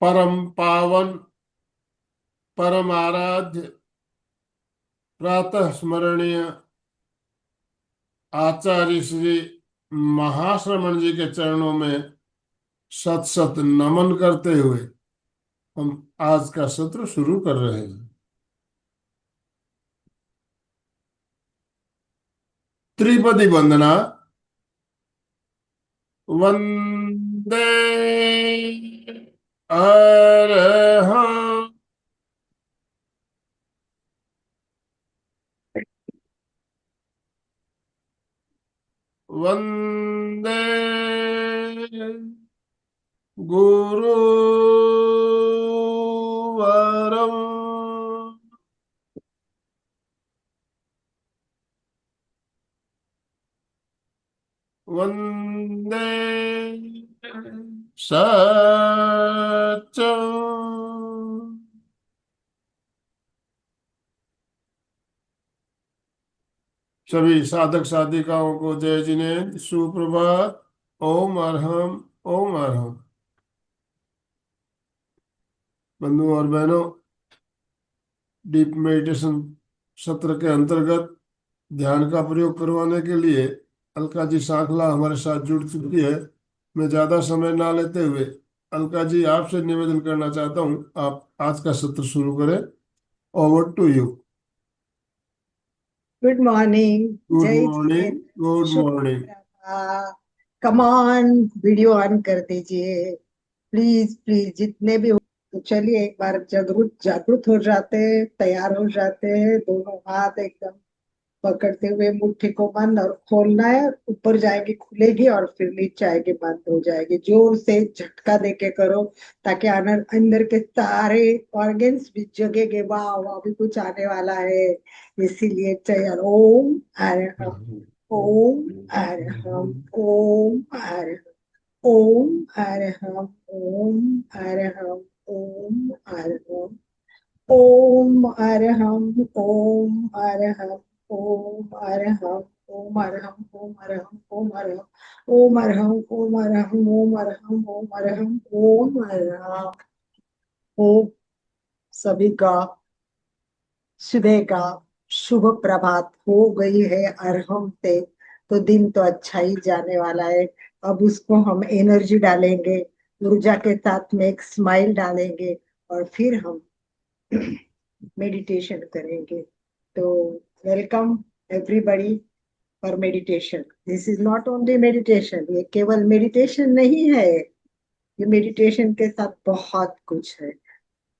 परम पावन परम आराध्य प्रातः स्मरणीय आचार्य श्री महाश्रमण जी के चरणों में सत सत नमन करते हुए हम आज का सत्र शुरू कर रहे हैं। त्रिपदी वंदना। वंदे अरहं। वंदे गुरुवरम। वंदे सच्चं। सभी साधक साधिकाओं को जय जिनेन्द्र, सुप्रभात। ओम अरहम। ओम अरहम। बंधुओं और बहनों, डीप मेडिटेशन सत्र के अंतर्गत ध्यान का प्रयोग करवाने के लिए अलका जी सांखला हमारे साथ जुड़ चुकी है। मैं ज्यादा समय ना लेते हुए अलका जी आपसे निवेदन करना चाहता हूँ, आप आज का सत्र शुरू करें। Over to you. Good morning. Good जय मॉर्निंग। जिनेन्द्र, गुड शुभ मॉर्निंग। प्रभात। कमान वीडियो ऑन कर दीजिए प्लीज प्लीज, जितने भी हो। तो चलिए एक बार जागरूक जागरूक हो जाते हैं, तैयार हो जाते हैं। दोनों हाथ एकदम पकड़ते हुए मुट्ठी को बंद और खोलना है। ऊपर जाएगी खुलेगी और फिर नीचे आएगी बंद हो जाएगी। जोर से झटका देके करो ताकि अंदर अंदर के सारे ऑर्गन्स भी जगेंगे। वाह वाह, अभी कुछ आने वाला है, इसीलिए तैयार। ओम अरहम, ओम अरहम, ओम अरहम, ओम अरहम, ओम अरहम, ओम अरहम, ओम अरहम, ओम अरहम, ओम अरहम, ओम अरहम, ओम अरहम, ओम अरहम, ओम अरहम, ओम अरहम, ओम अरहम, ओम अरहम, ओम अरहम। ओम सभी का सुबह का शुभ प्रभात हो गई है अरहम से। तो दिन तो अच्छा ही जाने वाला है। अब उसको हम एनर्जी डालेंगे, ऊर्जा के साथ में एक स्माइल डालेंगे और फिर हम मेडिटेशन करेंगे। तो welcome everybody for meditation. This is not only meditation, ये केवल मेडिटेशन नहीं है, ये मेडिटेशन के साथ बहुत कुछ है।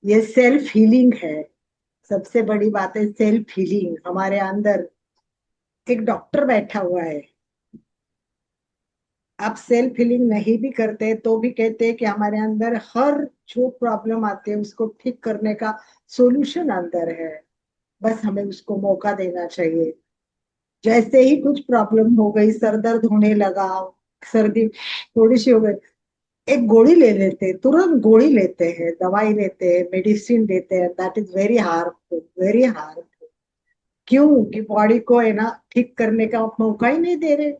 ये सेल्फ हीलिंग है। सबसे बड़ी बात है सेल्फ हीलिंग। हमारे अंदर एक डॉक्टर बैठा हुआ है। आप सेल्फ हीलिंग नहीं भी करते तो भी कहते हैं कि हमारे अंदर हर जो प्रॉब्लम आते हैं उसको ठीक करने का सॉल्यूशन अंदर है। बस हमें उसको मौका देना चाहिए। जैसे ही कुछ प्रॉब्लम हो गई, सर दर्द होने लगा, सर्दी थोड़ी सी हो गई, एक गोली ले लेते हैं, तुरंत गोली लेते हैं, दवाई लेते हैं, मेडिसिन लेते हैं। That is very harmful, very harmful. क्यों कि बॉडी को है ना ठीक करने का आप मौका ही नहीं दे रहे।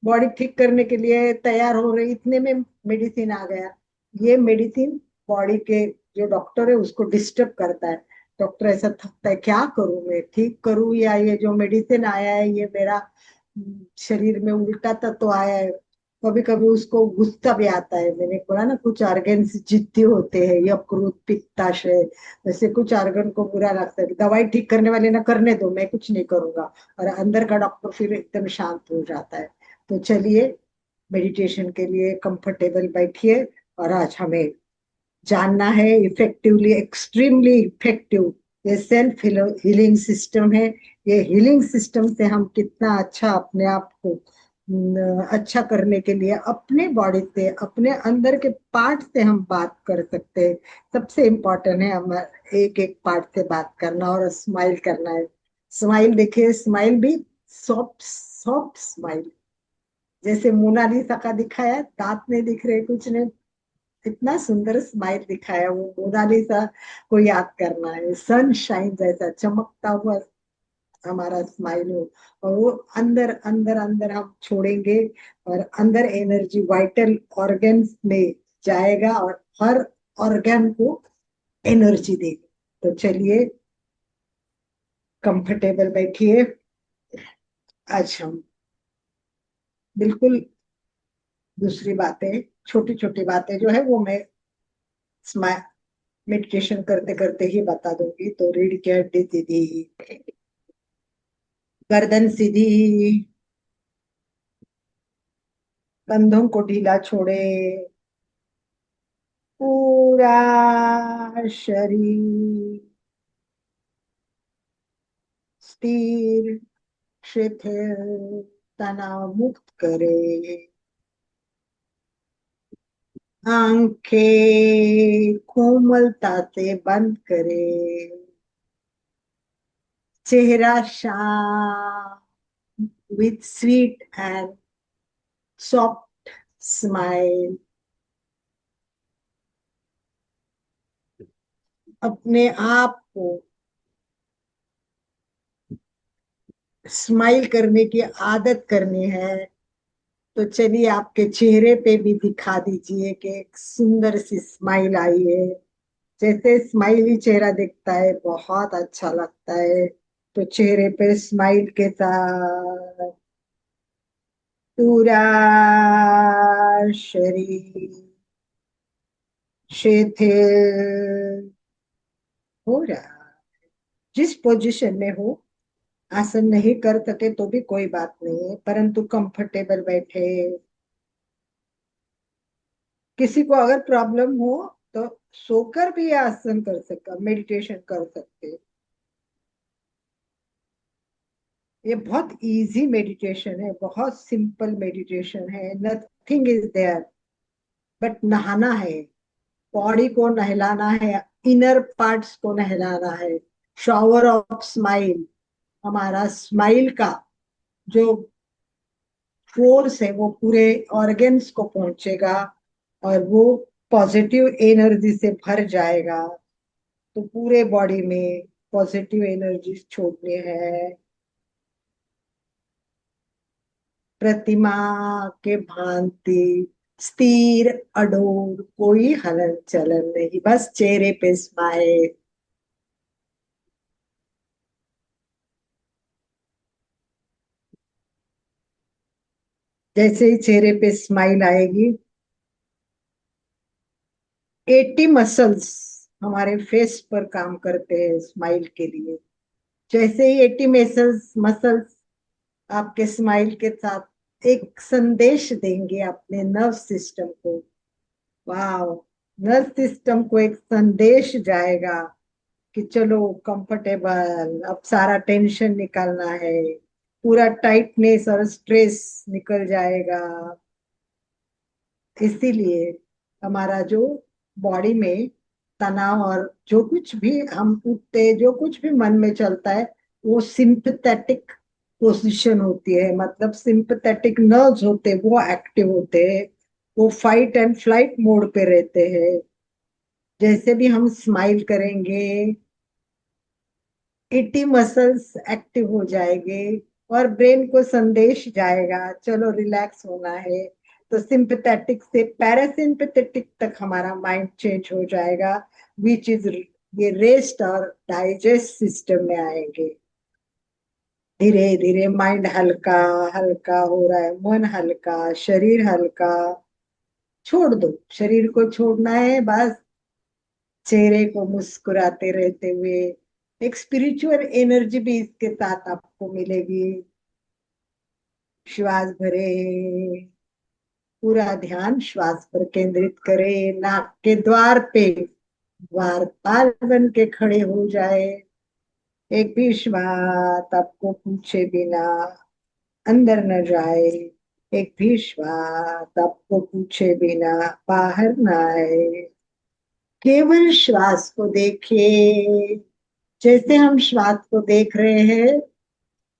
बॉडी ठीक करने के लिए तैयार हो रही, इतने में मेडिसिन आ गया। ये मेडिसिन बॉडी के जो डॉक्टर है उसको डिस्टर्ब करता है। डॉक्टर ऐसा थकता है, क्या करूं मैं, ठीक करूं या ये जो मेडिसिन आया है ये मेरा शरीर में उल्टा तत्व आया है। कभी कभी उसको गुस्सा भी आता है। मैंने बोला ना कुछ ऑर्गन्स जिद्दी होते हैं, यकृत पित्ताशय, वैसे कुछ ऑर्गन को बुरा लगता है। दवाई ठीक करने वाले ना करने दो, मैं कुछ नहीं करूंगा, और अंदर का डॉक्टर फिर एकदम शांत हो जाता है। तो चलिए मेडिटेशन के लिए कंफर्टेबल बैठिए। और आज हमें जानना है इफेक्टिवली, एक्सट्रीमली इफेक्टिव ये सेल्फ हीलिंग सिस्टम है। ये हीलिंग सिस्टम से हम कितना अच्छा अपने आप को अच्छा करने के लिए अपने बॉडी से, अपने अंदर के पार्ट से हम बात कर सकते हैं। सबसे इम्पोर्टेंट है हम एक एक पार्ट से बात करना और स्माइल करना है। स्माइल देखिए, स्माइल भी सॉफ्ट सॉफ्ट स्माइल, जैसे मोनालिसा का दिखाया, दांत नहीं दिख रहे कुछ नहीं, इतना सुंदर स्माइल दिखाया। वो मोनालिसा को याद करना है। सनशाइन जैसा चमकता हुआ हमारा स्माइल हो, और वो अंदर अंदर अंदर हम छोड़ेंगे और अंदर एनर्जी वाइटल ऑर्गन्स में जाएगा और हर ऑर्गन को एनर्जी देगी। तो चलिए, कंफर्टेबल बैठिए। आज हम बिल्कुल दूसरी बातें, छोटी छोटी बातें जो है वो मैं मेडिटेशन करते करते ही बता दूंगी। तो रीढ़ की हड्डी सीधी, गर्दन सीधी, कंधों को ढीला छोड़े, पूरा शरीर स्थिर, शिथिल, तनाव मुक्त करे। आंखें कोमलता से बंद करे। चेहरा शांत, with sweet and soft smile। अपने आप को स्माइल करने की आदत करनी है। तो चलिए, आपके चेहरे पे भी दिखा दीजिए कि एक सुंदर सी स्माइल आई है। जैसे स्माइली चेहरा दिखता है बहुत अच्छा लगता है। तो चेहरे पे स्माइल के साथ पूरा शरीर शिथिल हो रहा है। जिस पोजीशन में हो, आसन नहीं कर सके तो भी कोई बात नहीं है, परंतु कंफर्टेबल बैठे। किसी को अगर प्रॉब्लम हो तो सोकर भी आसन कर सकता, मेडिटेशन कर सकते। ये बहुत इजी मेडिटेशन है, बहुत सिंपल मेडिटेशन है। नथिंग इज देयर बट नहाना है, बॉडी को नहलाना है, इनर पार्ट्स को नहलाना है। शॉवर ऑफ स्माइल, हमारा स्माइल का जो फोर्स है वो पूरे ऑर्गन्स को पहुंचेगा और वो पॉजिटिव एनर्जी से भर जाएगा। तो पूरे बॉडी में पॉजिटिव एनर्जी छोड़नी है। प्रतिमा के भांति स्थिर अडोर, कोई हलन चलन नहीं, बस चेहरे पे स्माइल। जैसे ही चेहरे पे स्माइल आएगी, 80 मसल्स हमारे फेस पर काम करते हैं स्माइल के लिए। जैसे ही 80 मसल्स मसल्स आपके स्माइल के साथ एक संदेश देंगे अपने नर्व सिस्टम को। वाह, नर्व सिस्टम को एक संदेश जाएगा कि चलो कंफर्टेबल, अब सारा टेंशन निकालना है, पूरा टाइटनेस और स्ट्रेस निकल जाएगा। इसीलिए हमारा जो बॉडी में तनाव और जो कुछ भी हम उठते, जो कुछ भी मन में चलता है, वो सिंपथेटिक पोजीशन होती है। मतलब सिंपथेटिक नर्व्स होते हैं वो एक्टिव होते हैं, वो फाइट एंड फ्लाइट मोड पे रहते हैं। जैसे भी हम स्माइल करेंगे, 80 मसल्स एक्टिव हो जाएंगे और ब्रेन को संदेश जाएगा चलो रिलैक्स होना है। तो सिंपथेटिक से पैरासिम्पथेटिक तक हमारा माइंड चेंज हो जाएगा, विच इज ये रेस्ट और डाइजेस्ट सिस्टम में आएंगे। धीरे धीरे माइंड हल्का हल्का हो रहा है, मन हल्का, शरीर हल्का। छोड़ दो, शरीर को छोड़ना है बस। चेहरे को मुस्कुराते रहते हुए एक स्पिरिचुअल एनर्जी भी इसके साथ आपको मिलेगी। श्वास भरे, पूरा ध्यान श्वास पर केंद्रित करें। नाक के द्वार पे द्वारपाल बन के खड़े हो जाए। एक भी श्वास आपको पूछे बिना अंदर न जाए, एक भी श्वास आपको पूछे बिना बाहर न आए। केवल श्वास को देखिए। जैसे हम श्वास को देख रहे हैं,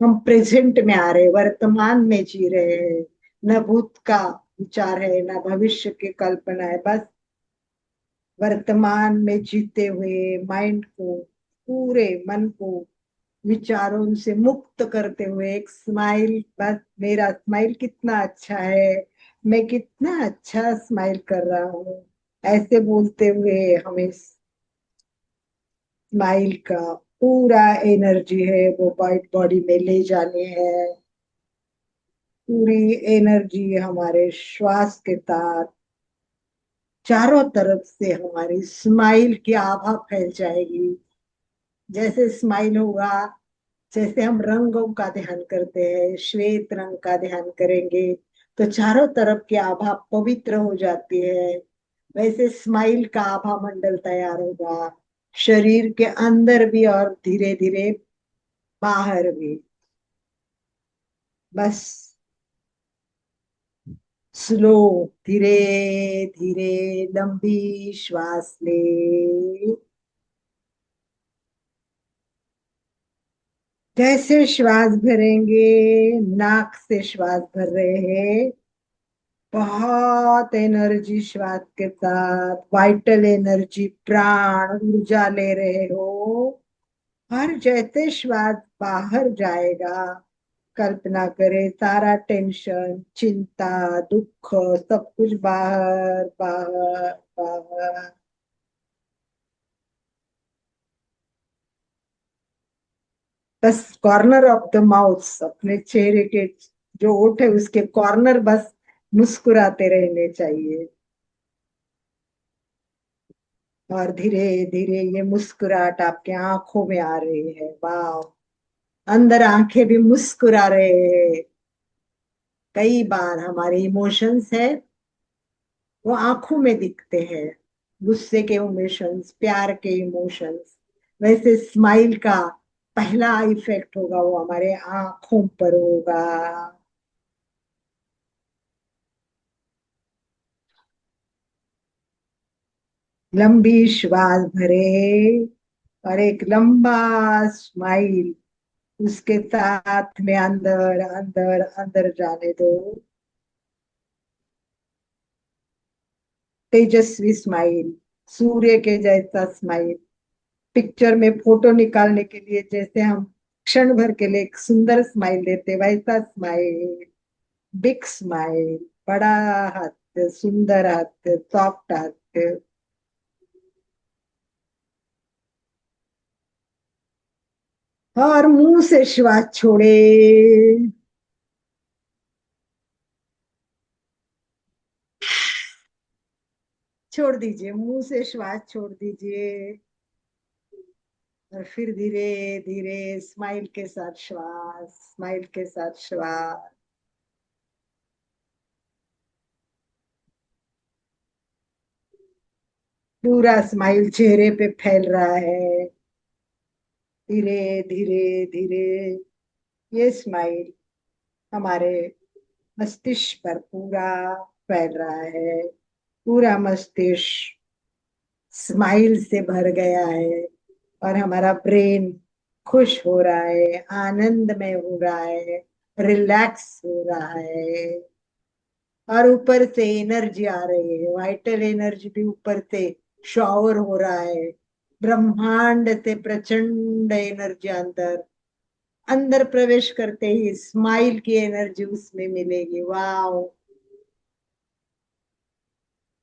हम प्रेजेंट में आ रहे, वर्तमान में जी रहे हैं। न भूत का विचार है, न भविष्य की कल्पना है, बस वर्तमान में जीते हुए माइंड को, पूरे मन को विचारों से मुक्त करते हुए एक स्माइल। बस मेरा स्माइल कितना अच्छा है, मैं कितना अच्छा स्माइल कर रहा हूँ। ऐसे बोलते हुए हमें स्माइल का पूरा एनर्जी है वो वाइट बॉडी में ले जाने हैं। पूरी एनर्जी हमारे श्वास के साथ चारों तरफ से हमारी स्माइल की आभा फैल जाएगी। जैसे स्माइल होगा, जैसे हम रंगों का ध्यान करते हैं, श्वेत रंग का ध्यान करेंगे तो चारों तरफ की आभा पवित्र हो जाती है। वैसे स्माइल का आभा मंडल तैयार होगा, शरीर के अंदर भी और धीरे धीरे बाहर भी। बस स्लो, धीरे धीरे लंबी श्वास ले। जैसे श्वास भरेंगे, नाक से श्वास भर रहे हैं, बहुत एनर्जी श्वास के साथ, वाइटल एनर्जी, प्राण ऊर्जा ले रहे हो। और जैसे श्वास बाहर जाएगा, कल्पना करे सारा टेंशन, चिंता, दुख सब कुछ बाहर बाहर बाहर। बस कॉर्नर ऑफ द माउथ, अपने चेहरे के जो ओठ है उसके कॉर्नर बस मुस्कुराते रहने चाहिए। और धीरे धीरे ये मुस्कुराहट आपके आंखों में आ रही है। वाह, अंदर आंखें भी मुस्कुरा रहे हैं। कई बार हमारे इमोशंस है वो आंखों में दिखते हैं, गुस्से के इमोशंस, प्यार के इमोशंस। वैसे स्माइल का पहला इफेक्ट होगा वो हमारे आंखों पर होगा। लंबी श्वास भरे और एक लंबा स्माइल उसके साथ में अंदर अंदर अंदर जाने दो। तेजस्वी स्माइल, सूर्य के जैसा स्माइल। पिक्चर में फोटो निकालने के लिए जैसे हम क्षण भर के लिए एक सुंदर स्माइल देते, वैसा स्माइल, बिग स्माइल, बड़ा हाथ, सुंदर हाथ, सॉफ्ट हाथ। और मुंह से श्वास छोड़े। छोड़ दीजिए, मुंह से श्वास छोड़ दीजिए। और फिर धीरे धीरे स्माइल के साथ श्वास, स्माइल के साथ श्वास। पूरा स्माइल चेहरे पे फैल रहा है। धीरे धीरे धीरे ये स्माइल हमारे मस्तिष्क पर पूरा फैल रहा है। पूरा मस्तिष्क स्माइल से भर गया है और हमारा ब्रेन खुश हो रहा है, आनंद में हो रहा है, रिलैक्स हो रहा है। और ऊपर से एनर्जी आ रही है, वाइटल एनर्जी भी ऊपर से शॉवर हो रहा है। ब्रह्मांड से प्रचंड एनर्जी अंदर अंदर प्रवेश करते ही स्माइल की एनर्जी उसमें मिलेगी। वाह,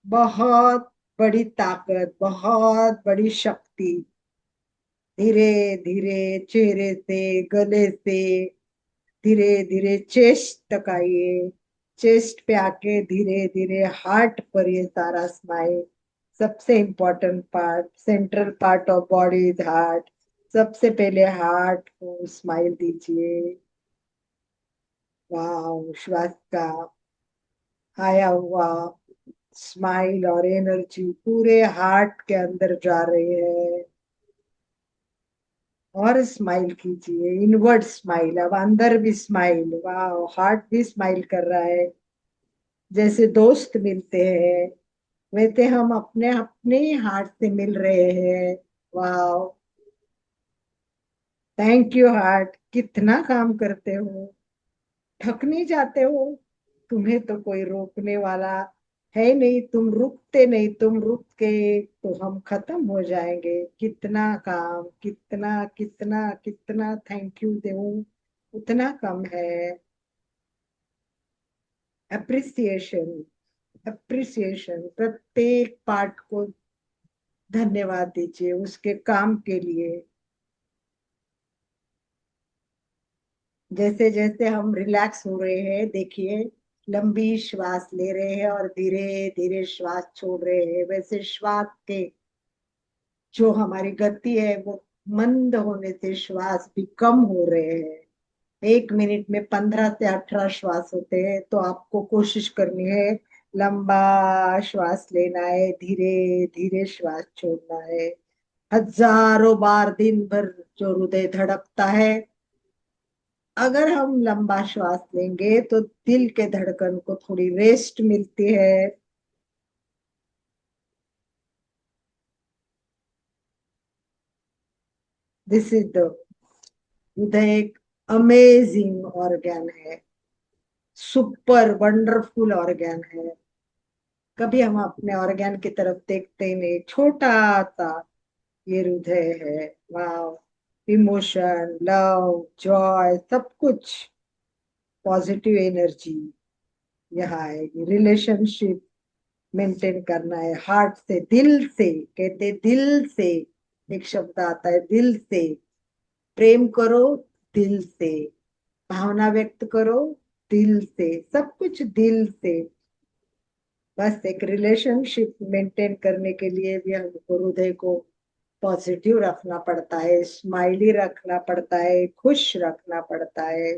बहुत बड़ी ताकत, बहुत बड़ी शक्ति। धीरे धीरे चेहरे से, गले से, धीरे धीरे चेस्ट तक आइए। चेस्ट पे आके धीरे धीरे हार्ट पर ये सारा स्माइल। सबसे important part, central part of body is heart. सबसे पहले हार्ट को स्माइल दीजिए। वाह, श्वास का आया हुआ स्माइल और एनर्जी पूरे हार्ट के अंदर जा रही है। और स्माइल कीजिए, इनवर्ड स्माइल, अब अंदर भी स्माइल। वाह, हार्ट भी स्माइल कर रहा है। जैसे दोस्त मिलते हैं वैसे हम अपने अपने हार्ट से मिल रहे हैं। वाह, थैंक यू हार्ट, कितना काम करते हो, थक नहीं जाते हो। तुम्हें तो कोई रोकने वाला है नहीं, तुम रुकते नहीं, तुम रुक के तो हम खत्म हो जाएंगे। कितना काम, कितना कितना कितना थैंक यू दूं, उतना कम है। अप्रिसिएशन, अप्रिसिएशन, प्रत्येक पार्ट को धन्यवाद दीजिए उसके काम के लिए। जैसे जैसे हम रिलैक्स हो रहे हैं, देखिए लंबी श्वास ले रहे हैं और धीरे धीरे श्वास छोड़ रहे हैं, वैसे श्वास के जो हमारी गति है वो मंद होने से श्वास भी कम हो रहे हैं। 1 मिनट में 15 से 18 श्वास होते हैं, तो आपको कोशिश करनी है लंबा श्वास लेना है, धीरे धीरे श्वास छोड़ना है। हजारों बार दिन भर जो हृदय धड़कता है, अगर हम लंबा श्वास लेंगे तो दिल के धड़कन को थोड़ी रेस्ट मिलती है। दिस इज द हृदय एक अमेजिंग ऑर्गन है, सुपर वंडरफुल ऑर्गन है। कभी हम अपने ऑर्गन की तरफ देखते ही नहीं, छोटा सा ये हृदय है। वाह, इमोशन, लव, जॉय, सब कुछ, पॉजिटिव एनर्जी यहाँ आएगी। रिलेशनशिप मेंटेन करना है हार्ट से, दिल से, कहते दिल से, एक शब्द आता है दिल से। प्रेम करो दिल से, भावना व्यक्त करो दिल से, सब कुछ दिल से। बस एक रिलेशनशिप मेंटेन करने के लिए भी हमको हृदय को पॉजिटिव रखना पड़ता है, स्माइली रखना पड़ता है, खुश रखना पड़ता है।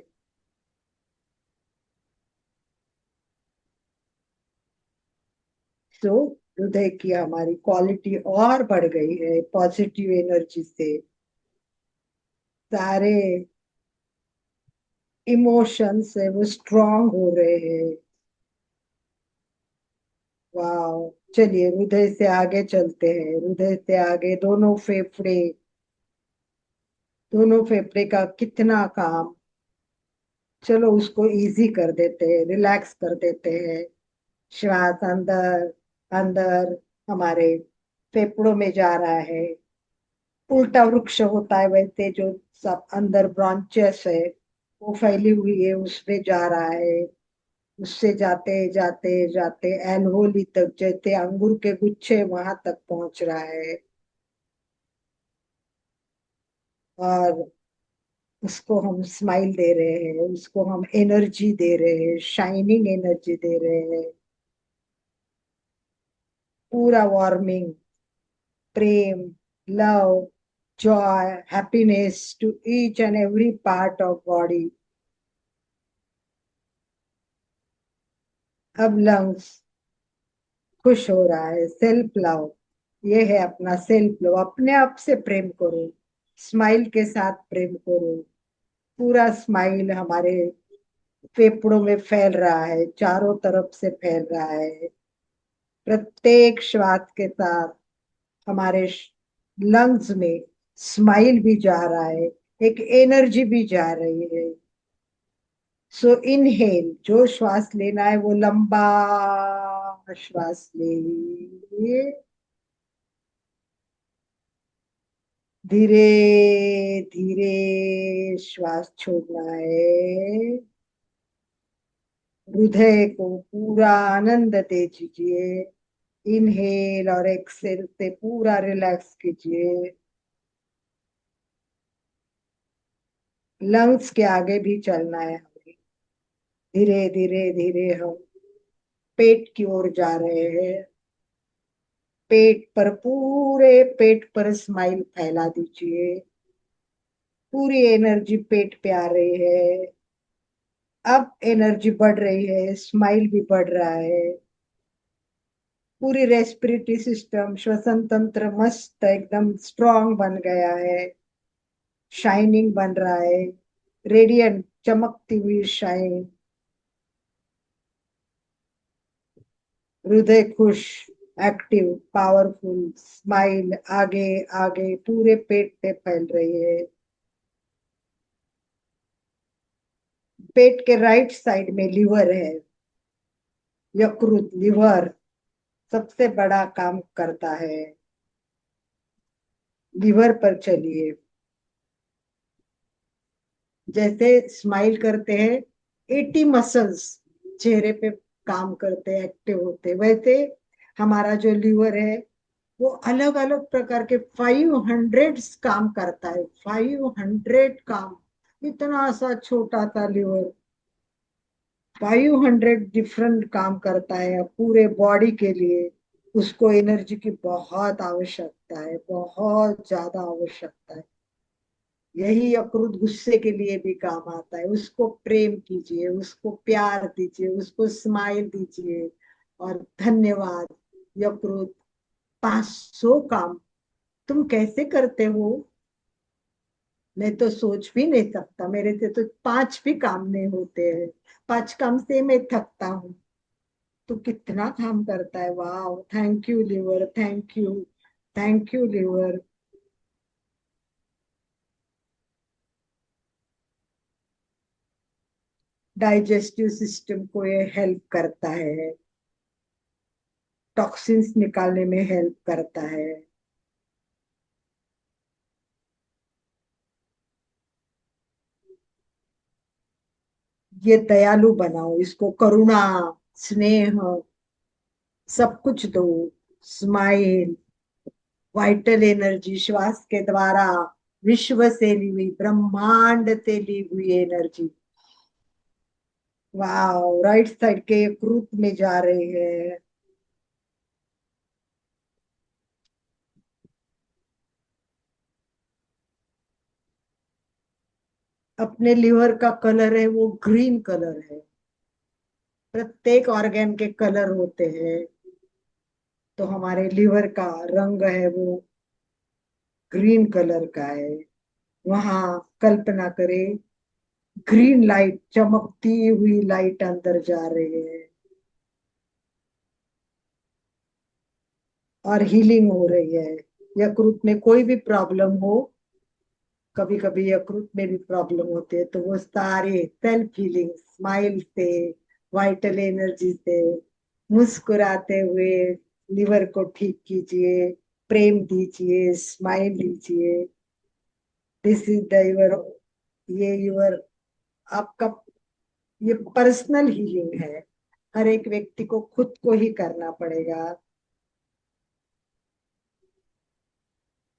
तो हृदय की हमारी क्वालिटी और बढ़ गई है पॉजिटिव एनर्जी से। सारे इमोशंस है वो स्ट्रांग हो रहे हैं। वाह, चलिए हृदय से आगे चलते हैं। हृदय से आगे दोनों फेफड़े, दोनों फेफड़े का कितना काम, चलो उसको इजी कर देते हैं, रिलैक्स कर देते हैं। श्वास अंदर अंदर हमारे फेफड़ों में जा रहा है, उल्टा वृक्ष होता है वैसे, जो सब अंदर ब्रांचेस है वो फैली हुई है उसमें जा रहा है। उससे जाते जाते जाते एलहोली तक, जैसे अंगूर के गुच्छे वहां तक पहुंच रहा है। और उसको हम स्माइल दे रहे हैं, उसको हम एनर्जी दे रहे हैं, शाइनिंग एनर्जी दे रहे हैं। पूरा वार्मिंग, प्रेम, love, joy, happiness to each and every part of body. अब लंग्स खुश हो रहा है, सेल्फ लव, ये है अपना सेल्फ लव। अपने आप से प्रेम करो, स्माइल के साथ प्रेम करो। पूरा स्माइल हमारे फेफड़ों में फैल रहा है, चारों तरफ से फैल रहा है। प्रत्येक श्वास के साथ हमारे लंग्स में स्माइल भी जा रहा है, एक एनर्जी भी जा रही है। सो इनहेल, जो श्वास लेना है वो लंबा श्वास ले, धीरे धीरे श्वास छोड़ना है। हृदय को पूरा आनंद दे दीजिए। इनहेल और एक्सेल से पूरा रिलैक्स कीजिए। लंग्स के आगे भी चलना है हमें। धीरे धीरे धीरे हम पेट की ओर जा रहे हैं। पेट पर, पूरे पेट पर स्माइल फैला दीजिए। पूरी एनर्जी पेट पे आ रही है। अब एनर्जी बढ़ रही है, स्माइल भी बढ़ रहा है। पूरी रेस्पिरेटरी सिस्टम, श्वसन तंत्र मस्त एकदम स्ट्रांग बन गया है, शाइनिंग बन रहा है, रेडियंट, चमकती हुई शाइन। हृदय खुश, एक्टिव, पावरफुल, स्माइल आगे आगे पूरे पेट पे फैल रही है। पेट के राइट साइड में लिवर है। यकृत, लिवर सबसे बड़ा काम करता है। लिवर पर चलिए, जैसे स्माइल करते हैं 80 मसल्स चेहरे पे काम करते, एक्टिव होते। वैसे हमारा जो लीवर है वो अलग अलग प्रकार के 500 काम करता है, 500 काम। इतना सा छोटा सा लीवर 500 डिफरेंट काम करता है पूरे बॉडी के लिए। उसको एनर्जी की बहुत आवश्यकता है, बहुत ज्यादा आवश्यकता है। यही यकृत गुस्से के लिए भी काम आता है। उसको प्रेम कीजिए, उसको प्यार दीजिए, उसको स्माइल दीजिए। और धन्यवाद यकृत। 500 काम तुम कैसे करते हो? मैं तो सोच भी नहीं सकता, मेरे से तो 5 भी काम नहीं होते हैं। 5 काम से मैं थकता हूँ। तो कितना काम करता है! वाह, thank you liver, thank you, thank you liver. Digestive system को ये हेल्प करता है, टॉक्सिन्स निकालने में हेल्प करता है। ये दयालु बनाओ इसको, करुणा, स्नेह, सब कुछ दो। स्माइल, वाइटल एनर्जी, श्वास के द्वारा विश्व से ली हुई, ब्रह्मांड से ली हुई एनर्जी। वाह, राइट साइड के यकृत में जा रहे हैं। अपने लिवर का कलर है वो ग्रीन कलर है। प्रत्येक ऑर्गन के कलर होते हैं। तो हमारे लिवर का रंग है वो ग्रीन कलर का है। वहां कल्पना करें, ग्रीन लाइट, चमकती हुई लाइट अंदर जा रही है और हीलिंग हो रही है। यकृत में कोई भी प्रॉब्लम हो, कभी कभी यकृत में भी प्रॉब्लम होती है, तो वो सारे सेल्फ हीलिंग स्माइल से, वाइटल एनर्जी से, मुस्कुराते हुए लिवर को ठीक कीजिए, प्रेम दीजिए, स्माइल दीजिए। दिस इज द यूर, ये यूर, आपका ये पर्सनल हीलिंग है। हर एक व्यक्ति को खुद को ही करना पड़ेगा।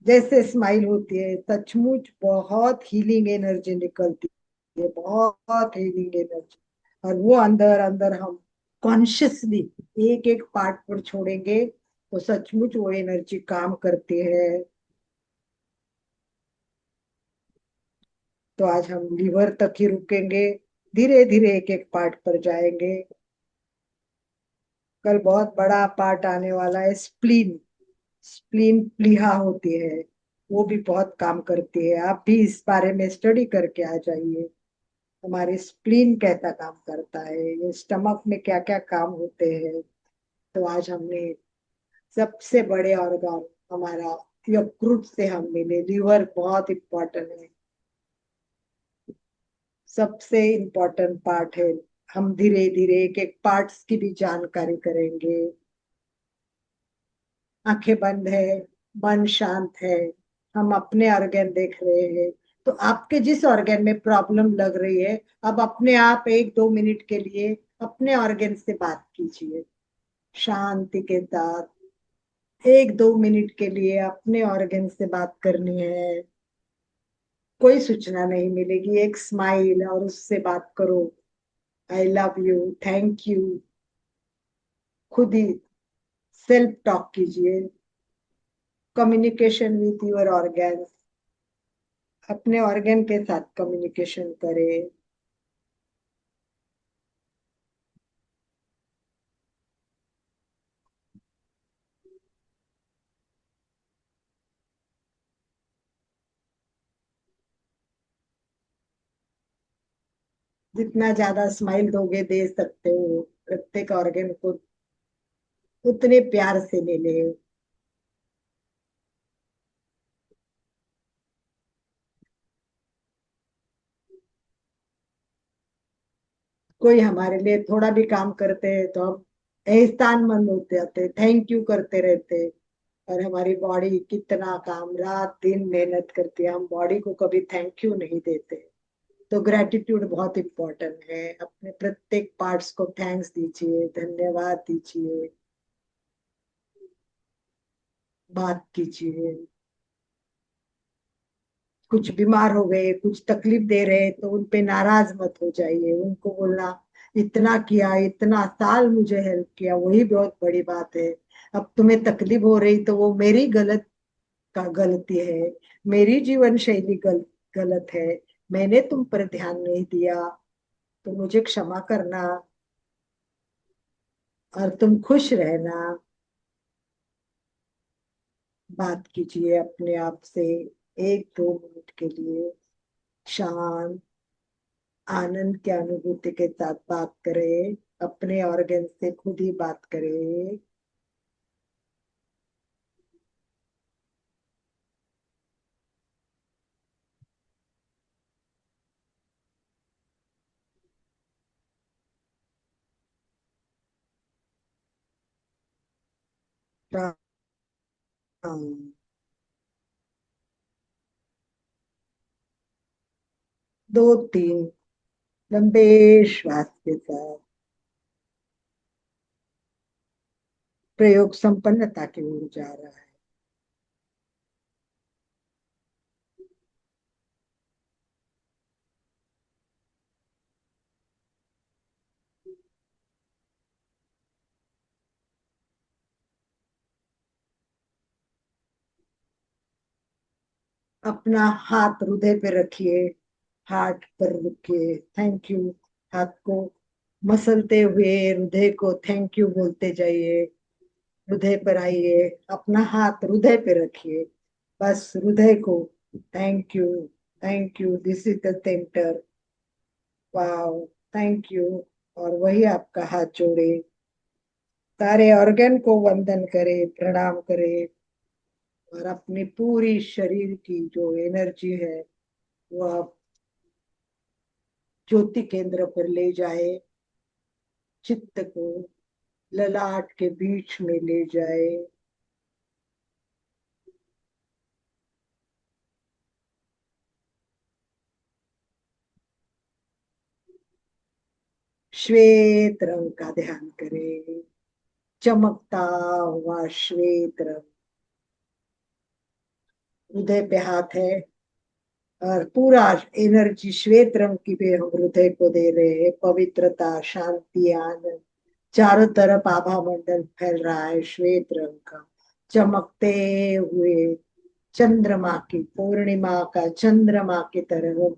जैसे स्माइल होती है, सचमुच बहुत हीलिंग एनर्जी निकलती है, बहुत हीलिंग एनर्जी। और वो अंदर अंदर हम कॉन्शियसली एक एक पार्ट पर छोड़ेंगे तो सचमुच वो एनर्जी काम करती है। तो आज हम लीवर तक ही रुकेंगे, धीरे धीरे एक एक पार्ट पर जाएंगे। कल बहुत बड़ा पार्ट आने वाला है, स्प्लीन। स्प्लीन प्लीहा होती है, वो भी बहुत काम करती है। आप भी इस बारे में स्टडी करके आ जाइए, हमारे स्प्लीन कैसा काम करता है, ये स्टमक में क्या क्या काम होते हैं। तो आज हमने सबसे बड़े ऑर्गन हमारा यकृत से हम मिले। लीवर बहुत इम्पोर्टेंट है, सबसे इम्पोर्टेंट पार्ट है। हम धीरे धीरे एक एक पार्ट्स की भी जानकारी करेंगे। आंखें बंद है, मन शांत है। हम अपने ऑर्गन देख रहे हैं। तो आपके जिस ऑर्गन में प्रॉब्लम लग रही है, अब अपने आप 1-2 मिनट के लिए अपने ऑर्गन से बात कीजिए शांति के साथ। 1-2 मिनट के लिए अपने ऑर्गन से बात करनी है। कोई सूचना नहीं मिलेगी, एक स्माइल और उससे बात करो। I love you, thank you. खुद ही सेल्फ टॉक कीजिए, कम्युनिकेशन विथ योर ऑर्गन। अपने ऑर्गन के साथ कम्युनिकेशन करें। जितना ज्यादा स्माइल दोगे, दे सकते हो प्रत्येक ऑर्गन को, उतने प्यार से मिले। कोई हमारे लिए थोड़ा भी काम करते हैं तो हम एहसानमंद होते जाते, थैंक यू करते रहते। और हमारी बॉडी कितना काम रात दिन मेहनत करती है, हम बॉडी को कभी थैंक यू नहीं देते। तो ग्रेटिट्यूड बहुत इम्पोर्टेंट है। अपने प्रत्येक पार्ट्स को थैंक्स दीजिए, धन्यवाद दीजिए, बात कीजिए। कुछ बीमार हो गए, कुछ तकलीफ दे रहे तो उन पे नाराज मत हो जाइए। उनको बोलना इतना किया, इतना साल मुझे हेल्प किया, वही बहुत बड़ी बात है। अब तुम्हें तकलीफ हो रही तो वो मेरी गलती है, मेरी जीवन शैली गलत है, मैंने तुम पर ध्यान नहीं दिया, तो मुझे क्षमा करना और तुम खुश रहना। बात कीजिए अपने आप से 1-2 मिनट के लिए, शांत आनंद की अनुभूति के साथ बात करें। अपने ऑर्गन से खुद ही बात करें। हाँ, 2-3 लंबे श्वास के साथ प्रयोग संपन्नता की ओर जा रहा है। अपना हाथ हृदय पे रखिए, हार्ट पर रुकिए, थैंक यू। हाथ को मसलते हुए हृदय को थैंक यू बोलते जाइए। हृदय पर आइए, अपना हाथ हृदय पे रखिए, बस हृदय को thank you, thank you, this is the centre, wow, thank you. और वही आपका हाथ जोड़े, सारे ऑर्गन को वंदन करे, प्रणाम करे, और अपनी पूरी शरीर की जो एनर्जी है वो आप ज्योति केंद्र पर ले जाए। चित्त को ललाट के बीच में ले जाए। श्वेत रंग का ध्यान करें, चमकता हुआ श्वेत रंग। हृदय पे हाथ है और पूरा एनर्जी श्वेत रंग की भी हम हृदय को दे रहे हैं। पवित्रता, शांति, आनंद, चारों तरफ आभा मंडल फैल रहा है श्वेत रंग का। चमकते हुए चंद्रमा की, पूर्णिमा का चंद्रमा की तरह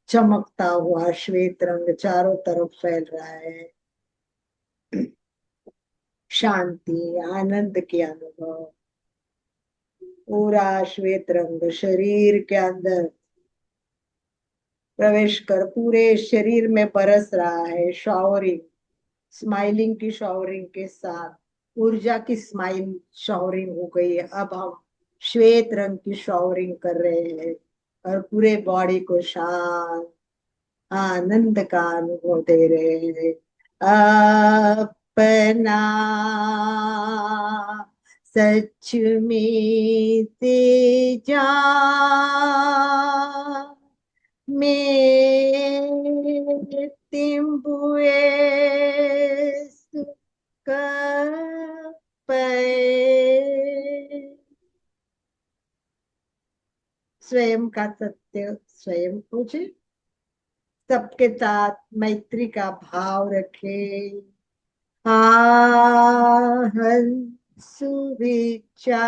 चमकता हुआ श्वेत रंग चारों तरफ फैल रहा है। शांति, आनंद के अनुभव, पूरा श्वेत रंग शरीर के अंदर प्रवेश कर पूरे शरीर में बरस रहा है। शावरिंग, स्माइलिंग की शावरिंग के साथ ऊर्जा की स्माइल शावरिंग हो गई है। अब हम श्वेत रंग की शावरिंग कर रहे हैं और पूरे बॉडी को शांत आनंद का अनुभव दे रहे हैं। अपना सच में तेजा में तिम्बुएस स्वयं का सत्य स्वयं पूछे, सबके साथ मैत्री का भाव रखे। आहं सुविचा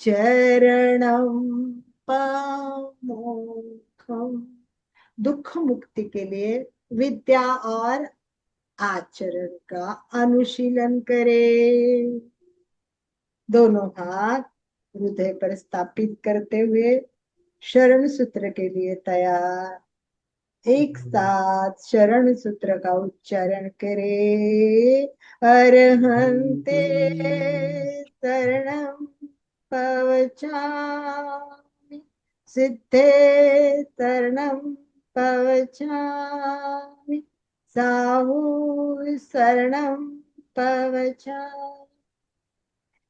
चरणम पमोखम। दुख मुक्ति के लिए विद्या और आचरण का अनुशीलन करें। दोनों हाथ हृदय पर स्थापित करते हुए शरण सूत्र के लिए तैयार। एक साथ शरण सूत्र का उच्चारण करें। अरहंते शरणं पवचामि, सिद्धे शरणं पवचामि, साहु शरणं पवचामि,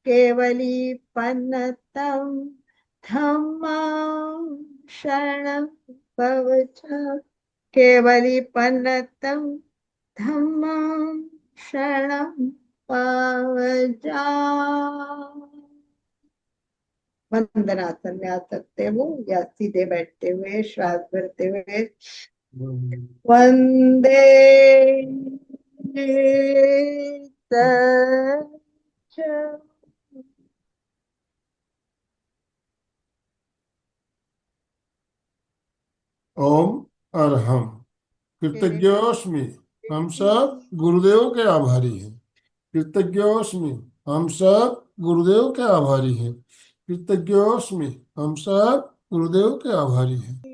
केवली पन्नतं धम्मं शरणं पवच केवलीपन्नतं धम्मं शरणं पवजा। वंदनासन में आ सकते हो या सीधे बैठते हुए श्वास भरते हुए। वंदे तच्च। ओम और हम कृतज्ञोस्मि, हम सब गुरुदेव के आभारी हैं। कृतज्ञोस्मि, हम सब गुरुदेव के आभारी हैं। कृतज्ञोस्मि, हम सब गुरुदेव के आभारी हैं।